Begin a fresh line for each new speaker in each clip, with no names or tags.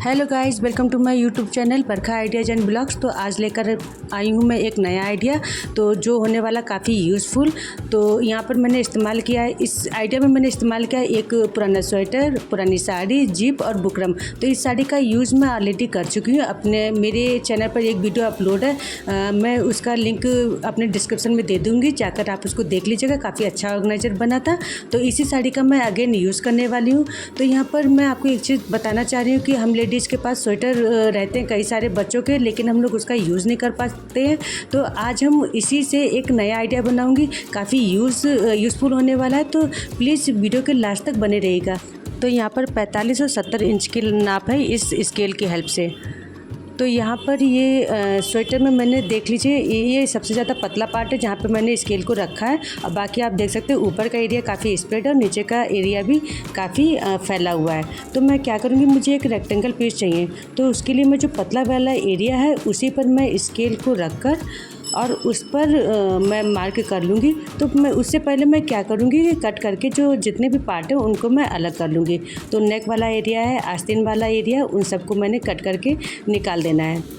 Hello guys, welcome to my YouTube channel Barkha ideas and blogs. तो आज लेकर आई हूँ मैं एक नया आइडिया, तो जो होने वाला काफ़ी यूज़फुल। तो यहाँ पर मैंने इस्तेमाल किया है, इस आइडिया में मैंने इस्तेमाल किया है एक पुराना स्वेटर, पुरानी साड़ी, जिप और बुकरम। तो इस साड़ी का यूज़ मैं ऑलरेडी कर चुकी हूँ। मेरे चैनल पर एक वीडियो अपलोड है, मैं उसका लिंक अपने डिस्क्रिप्शन में दे दूँगी, जाकर आप उसको देख लीजिएगा। काफ़ी अच्छा ऑर्गेनाइजर बना था। तो इसी साड़ी का मैं अगेन यूज़ करने वाली हूँ। तो यहाँ पर मैं आपको एक चीज़ बताना चाह रही हूँ कि हम लेडीज़ के पास स्वेटर रहते हैं कई सारे बच्चों के, लेकिन हम लोग उसका यूज़ नहीं कर पाते हैं। तो आज हम इसी से एक नया आइडिया बनाऊंगी, काफ़ी यूज़फुल होने वाला है। तो प्लीज़ वीडियो के लास्ट तक बने रहिएगा। तो यहाँ पर 45 और 70 इंच की नाप है इस स्केल की हेल्प से। तो यहाँ पर ये स्वेटर में मैंने देख लीजिए, ये सबसे ज़्यादा पतला पार्ट है जहाँ पे मैंने स्केल को रखा है। और बाकी आप देख सकते हैं ऊपर का एरिया काफ़ी स्प्रेड है और नीचे का एरिया भी काफ़ी फैला हुआ है। तो मैं क्या करूँगी, मुझे एक रेक्टेंगल पीस चाहिए। तो उसके लिए मैं जो पतला वाला एरिया है उसी पर मैं स्केल को रख कर और उस पर मैं मार्क कर लूँगी। तो मैं उससे पहले मैं क्या करूँगी कि कट करके जो जितने भी पार्ट हैं उनको मैं अलग कर लूँगी। तो नेक वाला एरिया है, आस्तीन वाला एरिया, उन सबको मैंने कट करके निकाल देना है।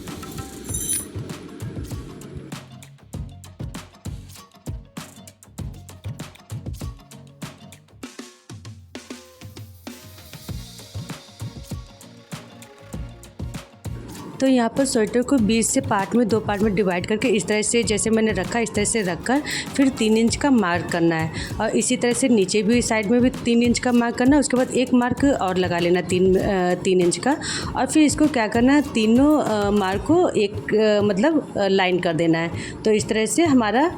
तो यहाँ पर स्वेटर को 20 से दो पार्ट में डिवाइड करके इस तरह से, जैसे मैंने रखा इस तरह से रखकर फिर 3 इंच का मार्क करना है। और इसी तरह से नीचे भी साइड में भी 3 इंच का मार्क करना है। उसके बाद एक मार्क और लगा लेना 3 इंच का। और फिर इसको क्या करना है, तीनों मार्क को एक मतलब लाइन कर देना है। तो इस तरह से हमारा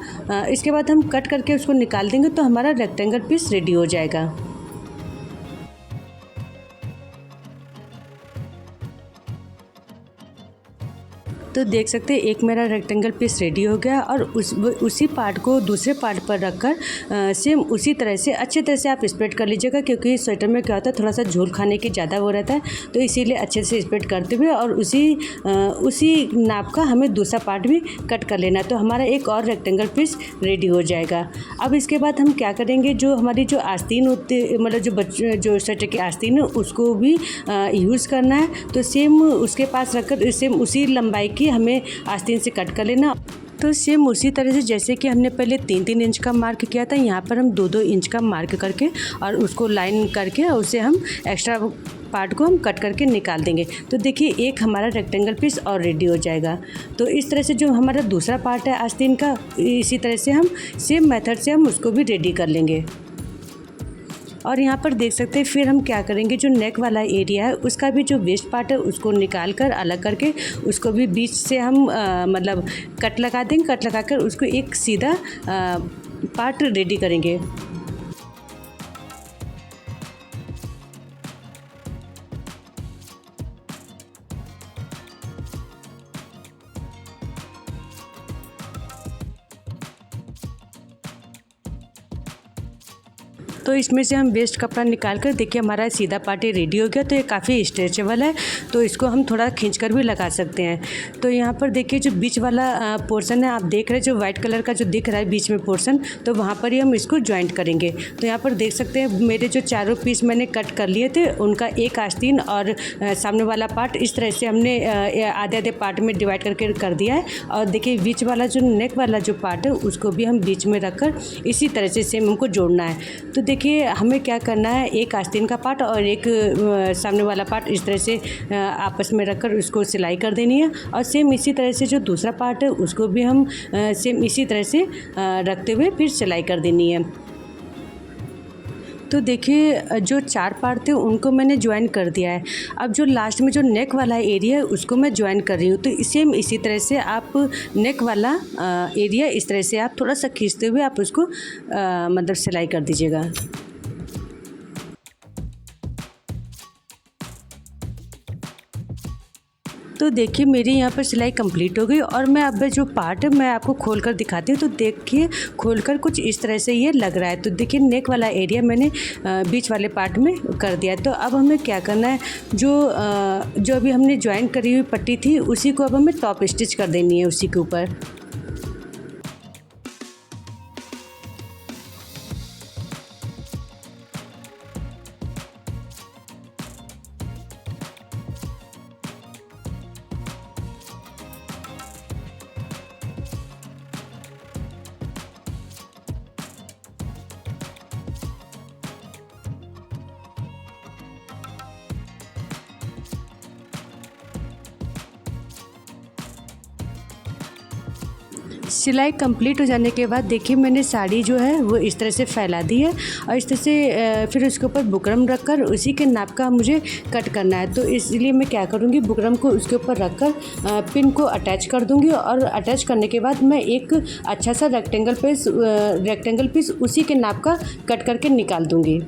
इसके बाद हम कट करके उसको निकाल देंगे तो हमारा रेक्टेंगल पीस रेडी हो जाएगा। तो देख सकते हैं एक मेरा रेक्टेंगल पीस रेडी हो गया। और उसी पार्ट को दूसरे पार्ट पर रखकर सेम उसी तरह से अच्छे तरह से आप स्प्रेड कर लीजिएगा, क्योंकि स्वेटर में क्या होता है थोड़ा सा झोल खाने की ज़्यादा वो रहता है। तो इसीलिए अच्छे से स्प्रेड करते हुए और उसी नाप का हमें दूसरा पार्ट भी कट कर लेना है। तो हमारा एक और रेक्टेंगल पीस रेडी हो जाएगा। अब इसके बाद हम क्या करेंगे, जो हमारी जो आस्तीन होती, मतलब जो स्वेटर की आस्तीन है उसको भी यूज़ करना है। तो सेम उसके पास रखकर सेम उसी लंबाई की हमें आस्तीन से कट कर लेना। तो सेम उसी तरह से जैसे कि हमने पहले 3-3 इंच का मार्क किया था, यहाँ पर हम 2-2 इंच का मार्क करके और उसको लाइन करके और उसे हम एक्स्ट्रा पार्ट को हम कट करके निकाल देंगे। तो देखिए एक हमारा रेक्टेंगल पीस और रेडी हो जाएगा। तो इस तरह से जो हमारा दूसरा पार्ट है आस्तीन का, इसी तरह से हम सेम मेथड से हम उसको भी रेडी कर लेंगे। और यहाँ पर देख सकते हैं फिर हम क्या करेंगे, जो नेक वाला एरिया है उसका भी जो वेस्ट पार्ट है उसको निकाल कर अलग करके उसको भी बीच से हम मतलब कट लगा देंगे। कट लगा कर उसको एक सीधा पार्ट रेडी करेंगे। तो इसमें से हम वेस्ट कपड़ा निकाल कर देखिए हमारा सीधा पार्ट रेडी हो गया। तो ये काफ़ी स्ट्रेचेबल है, तो इसको हम थोड़ा खींच कर भी लगा सकते हैं। तो यहाँ पर देखिए जो बीच वाला पोर्शन है, आप देख रहे हैं जो वाइट कलर का जो दिख रहा है बीच में पोर्शन, तो वहाँ पर ही हम इसको ज्वाइंट करेंगे। तो यहाँ पर देख सकते हैं मेरे जो चारों पीस मैंने कट कर लिए थे उनका एक आस्तीन और सामने वाला पार्ट इस तरह से हमने आधे आधे पार्ट में डिवाइड करके कर दिया है। और देखिए बीच वाला जो नेक वाला जो पार्ट है उसको भी हम बीच में रख कर इसी तरह से सेम हमको जोड़ना है। तो देखिए हमें क्या करना है, एक आस्तीन का पार्ट और एक सामने वाला पार्ट इस तरह से आपस में रखकर उसको सिलाई कर देनी है। और सेम इसी तरह से जो दूसरा पार्ट है उसको भी हम सेम इसी तरह से रखते हुए फिर सिलाई कर देनी है। तो देखिए जो 4 पार्ट थे उनको मैंने ज्वाइन कर दिया है। अब जो लास्ट में जो नेक वाला एरिया है उसको मैं ज्वाइन कर रही हूँ। तो सेम इसी तरह से आप नेक वाला एरिया इस तरह से आप थोड़ा सा खींचते हुए आप उसको मतलब सिलाई कर दीजिएगा। तो देखिए मेरी यहाँ पर सिलाई कंप्लीट हो गई और मैं अब जो पार्ट है मैं आपको खोल कर दिखाती हूँ। तो देखिए खोलकर कुछ इस तरह से ये लग रहा है। तो देखिए नेक वाला एरिया मैंने बीच वाले पार्ट में कर दिया। तो अब हमें क्या करना है, जो अभी हमने ज्वाइन करी हुई पट्टी थी उसी को अब हमें टॉप स्टिच कर देनी है उसी के ऊपर। सिलाई कंप्लीट हो जाने के बाद देखिए मैंने साड़ी जो है वो इस तरह से फैला दी है और इस तरह से फिर उसके ऊपर बुकरम रखकर उसी के नाप का मुझे कट करना है। तो इसलिए मैं क्या करूँगी, बुकरम को उसके ऊपर रखकर पिन को अटैच कर दूँगी और अटैच करने के बाद मैं एक अच्छा सा रेक्टेंगल पीस उसी के नाप का कट करके निकाल दूँगी।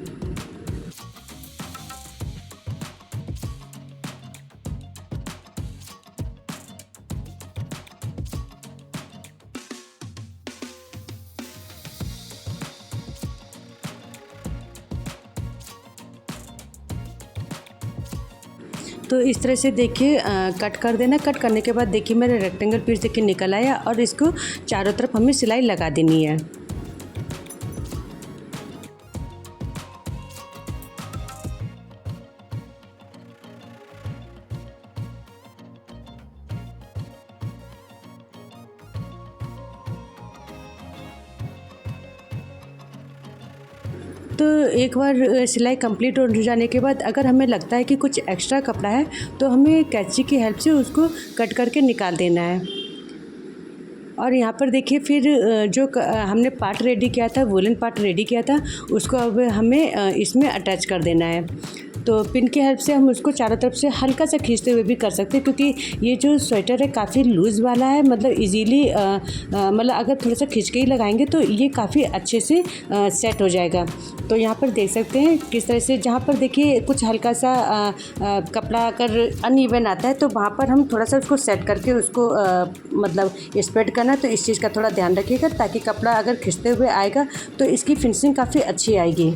तो इस तरह से देखिए कट कर देना। कट करने के बाद देखिए मेरा रेक्टेंगल पीस देखिए निकल आया और इसको चारों तरफ हमें सिलाई लगा देनी है। तो एक बार सिलाई कंप्लीट हो जाने के बाद अगर हमें लगता है कि कुछ एक्स्ट्रा कपड़ा है तो हमें कैंची की हेल्प से उसको कट करके निकाल देना है। और यहाँ पर देखिए फिर जो हमने पार्ट रेडी किया था, वुलन पार्ट रेडी किया था, उसको अब हमें इसमें अटैच कर देना है। तो पिन की हेल्प से हम उसको चारों तरफ से हल्का सा खींचते हुए भी कर सकते हैं, क्योंकि ये जो स्वेटर है काफ़ी लूज़ वाला है, मतलब इजीली मतलब अगर थोड़ा सा खींच के ही लगाएंगे तो ये काफ़ी अच्छे से सेट हो जाएगा। तो यहाँ पर देख सकते हैं किस तरह से, जहाँ पर देखिए कुछ हल्का सा कपड़ा अगर अनइवन आता है तो वहाँ पर हम थोड़ा सा उसको सेट करके उसको मतलब स्प्रेड करना। तो इस चीज़ का थोड़ा ध्यान रखिएगा ताकि कपड़ा अगर खींचते हुए आएगा तो इसकी फिनिशिंग काफ़ी अच्छी आएगी।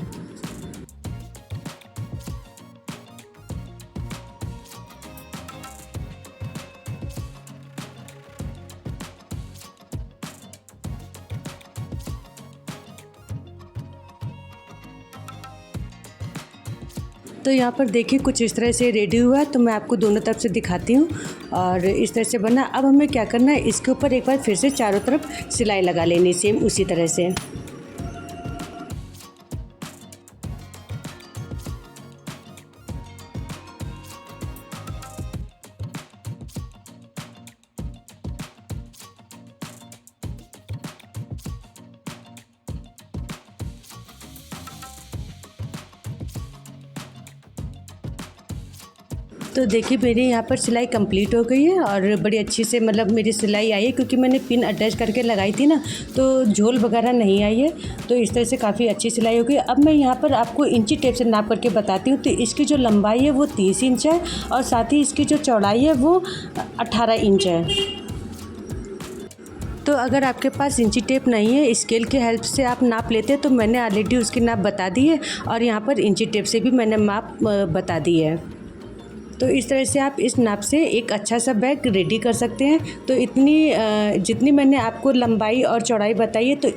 तो यहाँ पर देखिए कुछ इस तरह से रेडी हुआ है। तो मैं आपको दोनों तरफ से दिखाती हूँ और इस तरह से बना। अब हमें क्या करना है, इसके ऊपर एक बार फिर से चारों तरफ सिलाई लगा लेनी, सेम उसी तरह से। तो देखिए मेरी यहाँ पर सिलाई कंप्लीट हो गई है और बड़ी अच्छी से मतलब मेरी सिलाई आई है, क्योंकि मैंने पिन अटैच करके लगाई थी ना, तो झोल वगैरह नहीं आई है। तो इस तरह से काफ़ी अच्छी सिलाई हो गई। अब मैं यहाँ पर आपको इंची टेप से नाप करके बताती हूँ। तो इसकी जो लंबाई है वो 30 इंच है और साथ ही इसकी जो चौड़ाई है वो 18 इंच है। तो अगर आपके पास इंची टेप नहीं है, स्केल की हेल्प से आप नाप लेते हैं, तो मैंने ऑलरेडी उसकी नाप बता दी है और यहाँ पर इंची टेप से भी मैंने माप बता दी है। तो इस तरह से आप इस नाप से एक अच्छा सा बैग रेडी कर सकते हैं। तो जितनी मैंने आपको लंबाई और चौड़ाई बताई है, तो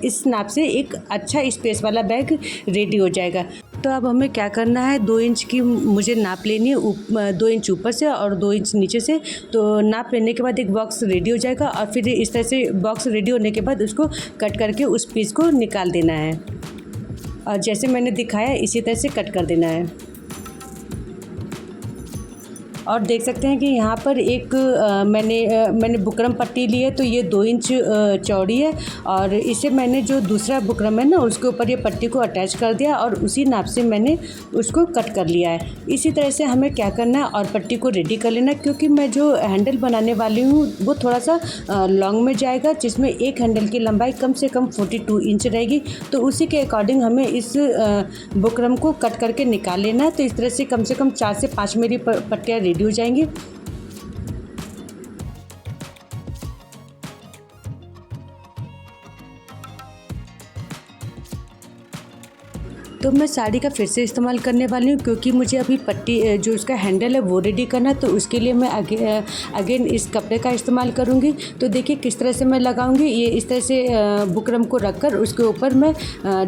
इस नाप से एक अच्छा स्पेस वाला बैग रेडी हो जाएगा। तो अब हमें क्या करना है, 2 इंच की मुझे नाप लेनी है, 2 इंच ऊपर से और 2 इंच नीचे से। तो नाप लेने के बाद एक बॉक्स रेडी हो जाएगा और फिर इस तरह से बॉक्स रेडी होने के बाद उसको कट करके उस पीस को निकाल देना है और जैसे मैंने दिखाया इसी तरह से कट कर देना है। और देख सकते हैं कि यहाँ पर एक मैंने बुकरम पट्टी ली है, तो ये 2 इंच चौड़ी है और इसे मैंने जो दूसरा बुकरम है ना, उसके ऊपर ये पट्टी को अटैच कर दिया और उसी नाप से मैंने उसको कट कर लिया है। इसी तरह से हमें क्या करना है, और पट्टी को रेडी कर लेना, क्योंकि मैं जो हैंडल बनाने वाली हूँ वो थोड़ा सा लॉन्ग में जाएगा, जिसमें एक हैंडल की लंबाई कम से कम 42 इंच रहेगी। तो उसी के अकॉर्डिंग हमें इस बुकरम को कट करके निकाल लेना है। तो इस तरह से कम 4 से 5 मेरी पट्टियाँ रेडी हो जाएंगी। तो मैं साड़ी का फिर से इस्तेमाल करने वाली हूँ, क्योंकि मुझे अभी पट्टी जो उसका हैंडल है वो रेडी करना है। तो उसके लिए मैं अगेन इस कपड़े का इस्तेमाल करूँगी। तो देखिए किस तरह से मैं लगाऊंगी। ये इस तरह से बुकरम को रखकर उसके ऊपर मैं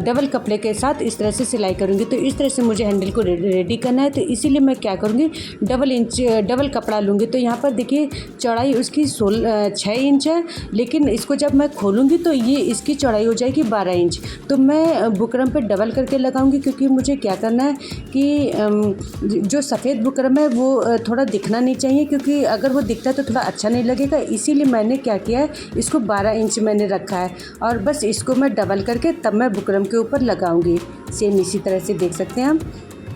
डबल कपड़े के साथ इस तरह से सिलाई करूँगी। तो इस तरह से मुझे हैंडल को रेडी करना है। तो इसीलिए मैं क्या करूँगी, डबल कपड़ा लूँगी। तो यहाँ पर देखिए चौड़ाई उसकी 6 इंच है, लेकिन इसको जब मैं खोलूँगी तो ये इसकी चौड़ाई हो जाएगी 12 इंच। तो मैं बुकरम पर डबल करके लगाऊँगी लगाऊंगी, क्योंकि मुझे क्या करना है कि जो सफ़ेद बुकरम है वो थोड़ा दिखना नहीं चाहिए, क्योंकि अगर वो दिखता है तो थोड़ा अच्छा नहीं लगेगा। इसीलिए मैंने क्या किया है, इसको 12 इंच मैंने रखा है और बस इसको मैं डबल करके तब मैं बुकरम के ऊपर लगाऊंगी। सेम इसी तरह से देख सकते हैं हम।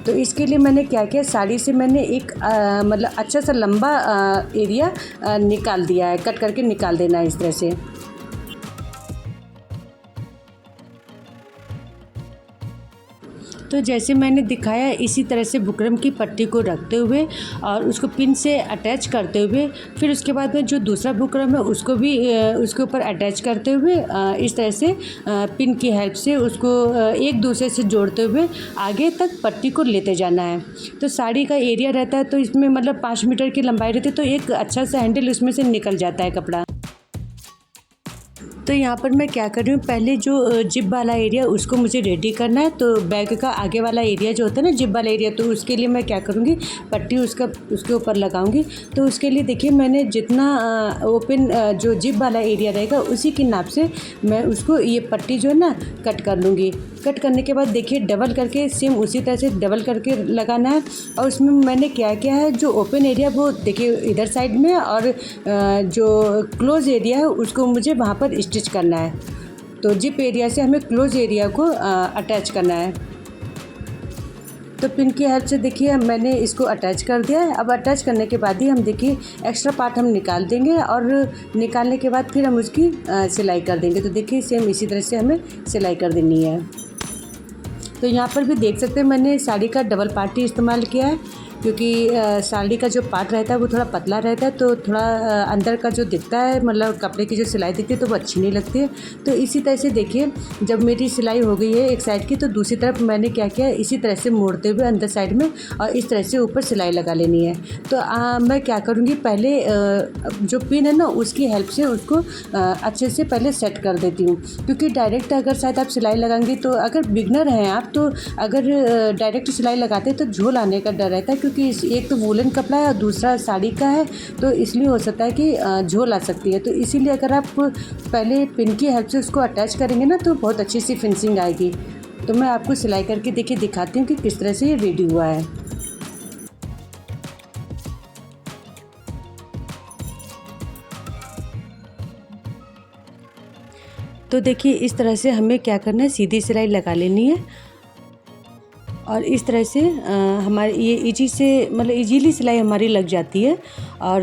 तो इसके लिए मैंने क्या किया, साड़ी से मैंने एक मतलब अच्छा सा लंबा एरिया निकाल दिया है, कट करके निकाल देना है इस तरह से। तो जैसे मैंने दिखाया इसी तरह से बुकरम की पट्टी को रखते हुए और उसको पिन से अटैच करते हुए, फिर उसके बाद में जो दूसरा बुकरम है उसको भी उसके ऊपर अटैच करते हुए इस तरह से पिन की हेल्प से उसको एक दूसरे से जोड़ते हुए आगे तक पट्टी को लेते जाना है। तो साड़ी का एरिया रहता है तो इसमें मतलब 5 मीटर की लंबाई रहती है, तो एक अच्छा सा हैंडल उसमें से निकल जाता है कपड़ा। तो यहाँ पर मैं क्या कर रही हूँ, पहले जो जिप वाला एरिया उसको मुझे रेडी करना है। तो बैक का आगे वाला एरिया जो होता है ना, जिप वाला एरिया, तो उसके लिए मैं क्या करूँगी, पट्टी उसके ऊपर लगाऊंगी। तो उसके लिए देखिए मैंने जितना ओपन जो जिप वाला एरिया रहेगा उसी के नाप से मैं उसको ये पट्टी जो है ना कट कर लूँगी। कट करने के बाद देखिए डबल करके सेम उसी तरह से डबल करके लगाना है। और उसमें मैंने क्या किया है, जो ओपन एरिया वो देखिए इधर साइड में और जो क्लोज एरिया है उसको मुझे वहाँ पर स्टिच करना है। तो जिप एरिया से हमें क्लोज एरिया को अटैच करना है। तो पिन की हेल्प से देखिए मैंने इसको अटैच कर दिया है। अब अटैच करने के बाद ही हम देखिए एक्स्ट्रा पार्ट हम निकाल देंगे और निकालने के बाद फिर हम उसकी सिलाई कर देंगे। तो देखिए सेम इसी तरह से हमें सिलाई कर देनी है। तो यहाँ पर भी देख सकते हैं मैंने साड़ी का डबल पार्ट ही इस्तेमाल किया है, क्योंकि साड़ी का जो पार्ट रहता है वो थोड़ा पतला रहता है, तो थोड़ा अंदर का जो दिखता है मतलब कपड़े की जो सिलाई दिखती है तो वो अच्छी नहीं लगती है। तो इसी तरह से देखिए जब मेरी सिलाई हो गई है एक साइड की, तो दूसरी तरफ मैंने क्या किया, इसी तरह से मोड़ते हुए अंदर साइड में और इस तरह से ऊपर सिलाई लगा लेनी है। तो मैं क्या करूँगी, पहले जो पिन है ना उसकी हेल्प से उसको अच्छे से पहले सेट कर देती हूँ, क्योंकि डायरेक्ट अगर शायद आप सिलाई लगाएंगी तो अगर बिगनर हैं आप तो अगर डायरेक्ट सिलाई लगाते हैं तो झोल आने का डर रहता है, क्योंकि एक तो वूलन कपड़ा है और दूसरा साड़ी का है, तो इसलिए हो सकता है कि झोल आ सकती है। तो इसीलिए अगर आप पहले पिन की हेल्प से उसको अटैच करेंगे ना तो बहुत अच्छी सी फिनिशिंग आएगी। तो मैं आपको सिलाई करके देखिए दिखाती हूँ कि किस तरह से ये रेडी हुआ है। तो देखिए इस तरह से हमें क्या करना है, सीधी सिलाई लगा लेनी है और इस तरह से हमारी ये इजी से मतलब इजीली सिलाई हमारी लग जाती है। और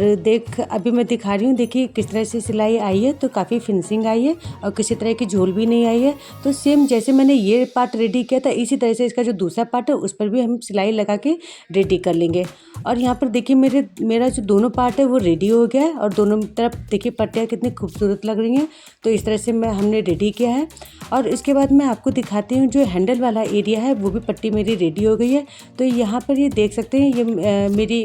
अभी मैं दिखा रही हूँ, देखिए किस तरह से सिलाई आई है, तो काफ़ी फिनिशिंग आई है और किसी तरह की झोल भी नहीं आई है। तो सेम जैसे मैंने ये पार्ट रेडी किया था इसी तरह से इसका जो दूसरा पार्ट है उस पर भी हम सिलाई लगा के रेडी कर लेंगे। और यहाँ पर देखिए मेरा जो दोनों पार्ट है वो रेडी हो गया है और दोनों तरफ देखिए पट्टियाँ कितनी खूबसूरत लग रही हैं। तो इस तरह से हमने रेडी किया है। और इसके बाद मैं आपको दिखाती हूँ जो हैंडल वाला एरिया है वो भी पट्टी मेरी रेडी हो गई है। तो यहाँ पर ये देख सकते हैं ये मेरी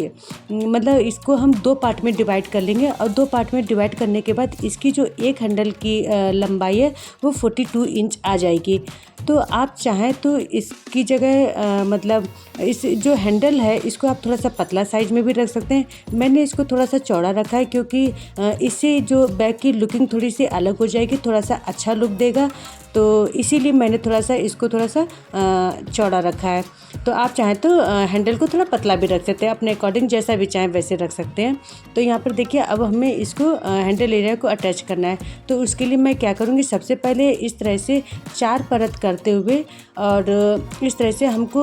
मतलब इसको हम 2 पार्ट में डिवाइड कर लेंगे और 2 पार्ट में डिवाइड करने के बाद इसकी जो एक हैंडल की लंबाई है वो 42 इंच आ जाएगी। तो आप चाहें तो इसकी जगह मतलब इस जो हैंडल है इसको आप थोड़ा सा पतला साइज में भी रख सकते हैं। मैंने इसको थोड़ा सा चौड़ा रखा है क्योंकि इससे जो बैग की लुकिंग थोड़ी सी अलग हो जाएगी, थोड़ा सा अच्छा लुक देगा। तो इसीलिए मैंने इसको थोड़ा सा चौड़ा रखा है। तो आप चाहें तो हैंडल को थोड़ा पतला भी रख सकते हैं, अपने अकॉर्डिंग जैसा भी चाहें वैसे रख सकते हैं। तो यहाँ पर देखिए अब हमें इसको हैंडल एरिया को अटैच करना है। तो उसके लिए मैं क्या करूँगी, सबसे पहले इस तरह से 4 परत करते हुए और इस तरह से हमको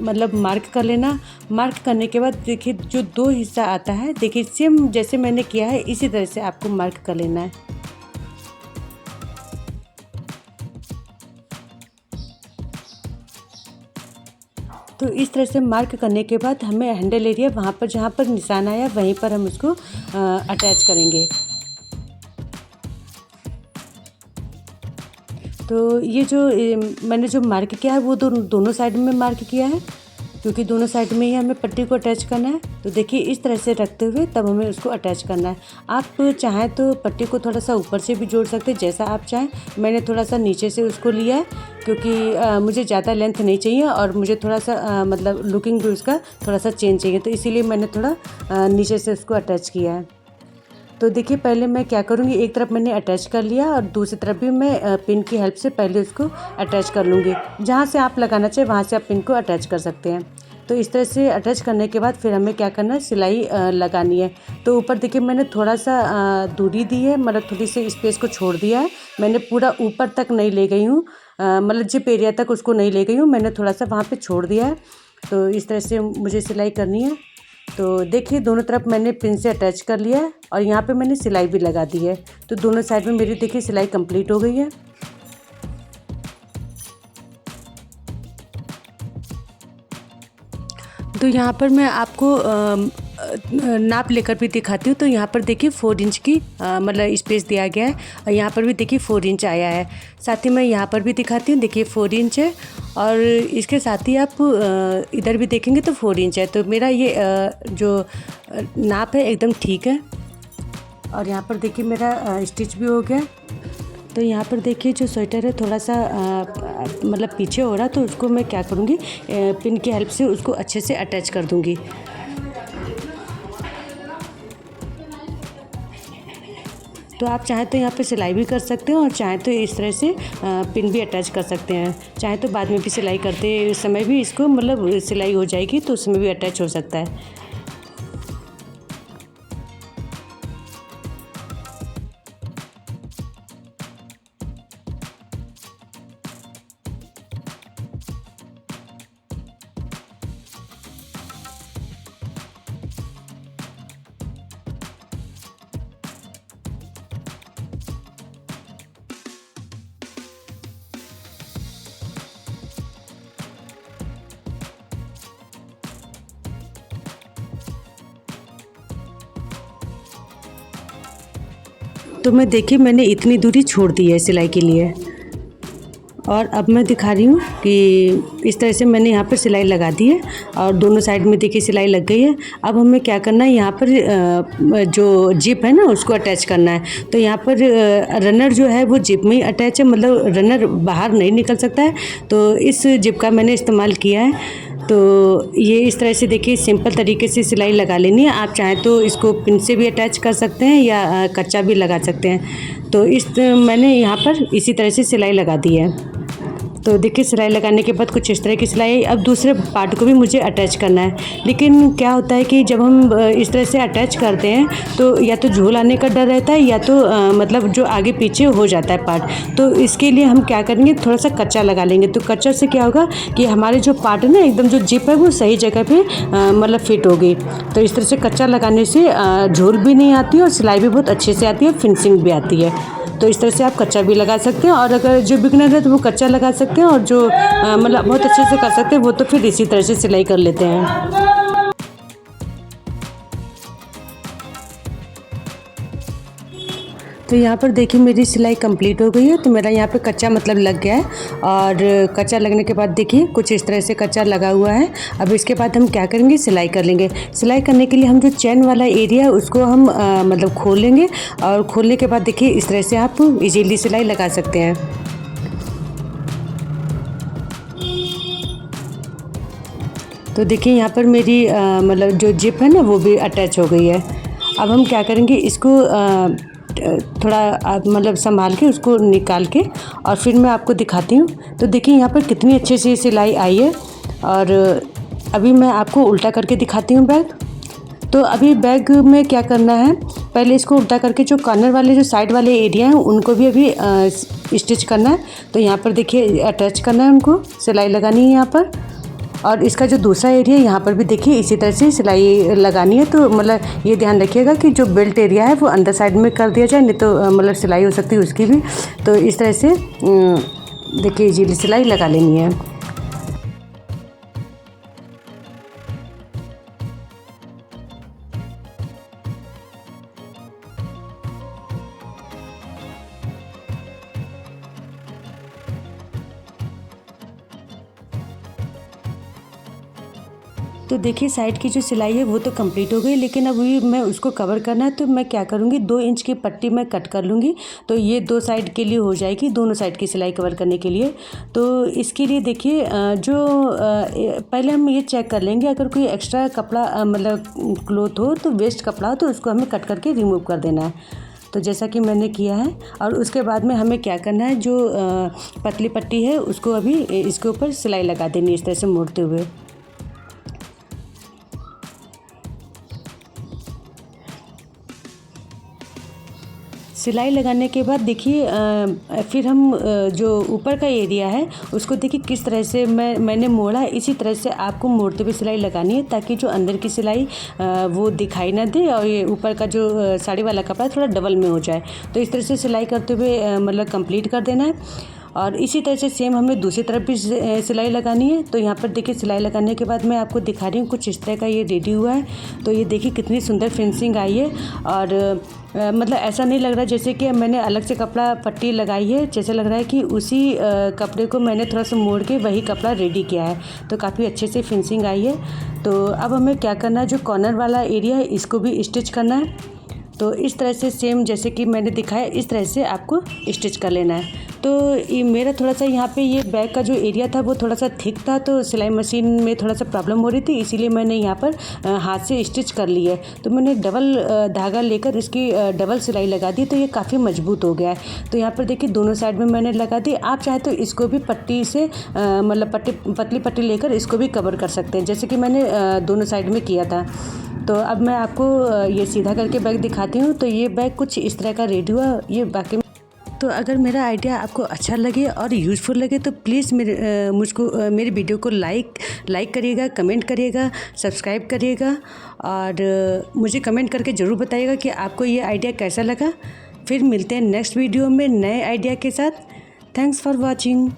मतलब मार्क कर लेना। मार्क करने के बाद देखिए जो 2 हिस्सा आता है, देखिए सेम जैसे मैंने किया है इसी तरह से आपको मार्क कर लेना है। तो इस तरह से मार्क करने के बाद हमें हैंडल एरिया वहाँ पर जहाँ पर निशान आया वहीं पर हम उसको अटैच करेंगे। तो ये जो मैंने जो मार्क किया है वो दोनों साइड में मार्क किया है, क्योंकि दोनों साइड में ही हमें पट्टी को अटैच करना है। तो देखिए इस तरह से रखते हुए तब हमें उसको अटैच करना है। आप चाहें तो पट्टी को थोड़ा सा ऊपर से भी जोड़ सकते हैं, जैसा आप चाहें। मैंने थोड़ा सा नीचे से उसको लिया है क्योंकि मुझे ज़्यादा लेंथ नहीं चाहिए और मुझे थोड़ा सा मतलब लुकिंग भी उसका थोड़ा सा चेंज चाहिए, तो इसीलिए मैंने थोड़ा नीचे से उसको अटैच किया है। तो देखिए पहले मैं क्या करूँगी, एक तरफ मैंने अटैच कर लिया और दूसरी तरफ भी मैं पिन की हेल्प से पहले उसको अटैच कर लूँगी। जहाँ से आप लगाना चाहें वहाँ से आप पिन को अटैच कर सकते हैं। तो इस तरह से अटैच करने के बाद फिर हमें क्या करना है, सिलाई लगानी है। तो ऊपर देखिए मैंने थोड़ा सा दूरी दी है, मतलब थोड़ी सी स्पेस को छोड़ दिया है। मैंने पूरा ऊपर तक नहीं ले गई हूँ, मतलब जिप एरिया तक उसको नहीं ले गई हूँ, मैंने थोड़ा सा वहाँ पे छोड़ दिया है। तो इस तरह से मुझे सिलाई करनी है। तो देखिए दोनों तरफ मैंने पिन से अटैच कर लिया है और यहाँ पे मैंने सिलाई भी लगा दी है। तो दोनों साइड में मेरी देखिए सिलाई कंप्लीट हो गई है। तो यहाँ पर मैं आपको नाप लेकर भी दिखाती हूँ। तो यहाँ पर देखिए 4 इंच की मतलब स्पेस दिया गया है और यहाँ पर भी देखिए 4 इंच आया है। साथ ही मैं यहाँ पर भी दिखाती हूँ, देखिए 4 इंच है और इसके साथ ही आप इधर भी देखेंगे तो 4 इंच है। तो मेरा ये जो नाप है एकदम ठीक है। और यहाँ पर देखिए मेरा स्टिच भी हो गया। तो यहाँ पर देखिए जो स्वेटर है थोड़ा सा मतलब पीछे हो रहा, तो उसको मैं क्या करूँगी, पिन की हेल्प से उसको अच्छे से अटैच कर दूँगी। तो आप चाहें तो यहाँ पे सिलाई भी कर सकते हो और चाहें तो इस तरह से पिन भी अटैच कर सकते हैं। चाहें तो बाद में भी सिलाई करते समय भी इसको मतलब सिलाई हो जाएगी तो उसमें भी अटैच हो सकता है। तो मैं देखिए मैंने इतनी दूरी छोड़ दी है सिलाई के लिए और अब मैं दिखा रही हूँ कि इस तरह से मैंने यहाँ पर सिलाई लगा दी है और दोनों साइड में देखिए सिलाई लग गई है। अब हमें क्या करना है, यहाँ पर जो जिप है ना उसको अटैच करना है। तो यहाँ पर रनर जो है वो जिप में ही अटैच है, मतलब रनर बाहर नहीं निकल सकता है। तो इस जिप का मैंने इस्तेमाल किया है। तो ये इस तरह से देखिए सिंपल तरीके से सिलाई लगा लेनी है। आप चाहें तो इसको पिन से भी अटैच कर सकते हैं या कच्चा भी लगा सकते हैं। तो मैंने यहाँ पर इसी तरह से सिलाई लगा दी है। तो देखिए सिलाई लगाने के बाद कुछ इस तरह की सिलाई, अब दूसरे पार्ट को भी मुझे अटैच करना है। लेकिन क्या होता है कि जब हम इस तरह से अटैच करते हैं तो या तो झोल आने का डर रहता है या तो मतलब जो आगे पीछे हो जाता है पार्ट। तो इसके लिए हम क्या करेंगे, थोड़ा सा कच्चा लगा लेंगे। तो कच्चा से क्या होगा कि हमारे जो पार्ट है ना एकदम जो जिप है वो सही जगह पे मतलब फिट होगी। तो इस तरह से कच्चा लगाने से झोल भी नहीं आती और सिलाई भी बहुत अच्छे से आती है, फिनिशिंग भी आती है। तो इस तरह से आप कच्चा भी लगा सकते हैं और अगर जो बिगनर है तो वो कच्चा लगा सकते हैं और जो मतलब बहुत अच्छे से कर सकते हैं वो तो फिर इसी तरह से सिलाई कर लेते हैं। तो यहाँ पर देखिए मेरी सिलाई कंप्लीट हो गई है। तो मेरा यहाँ पे कच्चा मतलब लग गया है और कच्चा लगने के बाद देखिए कुछ इस तरह से कच्चा लगा हुआ है। अब इसके बाद हम क्या करेंगे, सिलाई कर लेंगे। सिलाई करने के लिए हम जो चैन वाला एरिया है उसको हम मतलब खोल लेंगे और खोलने के बाद देखिए इस तरह से आप इजीली सिलाई लगा सकते हैं। तो देखिए यहाँ पर मेरी मतलब जो जिप है ना वो भी अटैच हो गई है। अब हम क्या करेंगे, इसको थोड़ा मतलब संभाल के उसको निकाल के और फिर मैं आपको दिखाती हूँ। तो देखिए यहाँ पर कितनी अच्छे से सिलाई आई है। और अभी मैं आपको उल्टा करके दिखाती हूँ बैग। तो अभी बैग में क्या करना है, पहले इसको उल्टा करके जो कॉर्नर वाले जो साइड वाले एरिया हैं उनको भी अभी स्टिच करना है। तो यहाँ पर देखिए अटैच करना है, उनको सिलाई लगानी है यहाँ पर। और इसका जो दूसरा एरिया है यहाँ पर भी देखिए इसी तरह से सिलाई लगानी है। तो मतलब ये ध्यान रखिएगा कि जो बेल्ट एरिया है वो अंदर साइड में कर दिया जाए, नहीं तो मतलब सिलाई हो सकती है उसकी भी। तो इस तरह से देखिए इजीली सिलाई लगा लेनी है। तो देखिए साइड की जो सिलाई है वो तो कंप्लीट हो गई, लेकिन अब ये मैं उसको कवर करना है तो मैं क्या करूँगी, 2 इंच की पट्टी मैं कट कर लूँगी। तो ये 2 साइड के लिए हो जाएगी, दोनों साइड की सिलाई कवर करने के लिए। तो इसके लिए देखिए पहले हम ये चेक कर लेंगे, अगर कोई एक्स्ट्रा कपड़ा मतलब क्लॉथ हो तो वेस्ट कपड़ा हो तो उसको हमें कट करके रिमूव कर देना है। तो जैसा कि मैंने किया है, और उसके बाद में हमें क्या करना है, जो पतली पट्टी है उसको अभी इसके ऊपर सिलाई लगा देनी है इस तरह से मोड़ते हुए। सिलाई लगाने के बाद देखिए फिर हम जो ऊपर का एरिया है उसको देखिए किस तरह से मैंने मोड़ा है, इसी तरह से आपको मोड़ते हुए सिलाई लगानी है, ताकि जो अंदर की सिलाई वो दिखाई ना दे और ये ऊपर का जो साड़ी वाला कपड़ा थोड़ा डबल में हो जाए। तो इस तरह से सिलाई करते हुए मतलब कंप्लीट कर देना है। और इसी तरह से सेम हमें दूसरी तरफ भी सिलाई लगानी है। तो यहाँ पर देखिए सिलाई लगाने के बाद मैं आपको दिखा रही हूँ, कुछ इस तरह का ये रेडी हुआ है। तो ये देखिए कितनी सुंदर फिनिशिंग आई है, और मतलब ऐसा नहीं लग रहा जैसे कि मैंने अलग से कपड़ा पट्टी लगाई है, जैसे लग रहा है कि उसी कपड़े को मैंने थोड़ा सा मोड़ के वही कपड़ा रेडी किया है। तो काफ़ी अच्छे से फिनिशिंग आई है। तो अब हमें क्या करना है, जो कॉर्नर वाला एरिया है इसको भी स्टिच करना है। तो इस तरह से सेम जैसे कि मैंने दिखाया इस तरह से आपको स्टिच कर लेना है। तो ये मेरा थोड़ा सा यहाँ पे ये बैक का जो एरिया था वो थोड़ा सा थिक था, तो सिलाई मशीन में थोड़ा सा प्रॉब्लम हो रही थी, इसीलिए मैंने यहाँ पर हाथ से स्टिच कर ली है। तो मैंने डबल धागा लेकर इसकी डबल सिलाई लगा दी, तो ये काफ़ी मजबूत हो गया है। तो यहाँ पर देखिए दोनों साइड में मैंने लगा दी। आप चाहे तो इसको भी पट्टी से मतलब पतली पट्टी लेकर इसको भी कवर कर सकते हैं, जैसे कि मैंने दोनों साइड में किया था। तो अब मैं आपको ये सीधा करके बैग दिखाती हूँ। तो ये बैग कुछ इस तरह का रेडी हुआ ये बाकी। तो अगर मेरा आइडिया आपको अच्छा लगे और यूज़फुल लगे तो प्लीज़ मेरी वीडियो को लाइक करिएगा, कमेंट करिएगा, सब्सक्राइब करिएगा, और मुझे कमेंट करके ज़रूर बताइएगा कि आपको ये आइडिया कैसा लगा। फिर मिलते हैं नेक्स्ट वीडियो में नए आइडिया के साथ। Thanks for watching.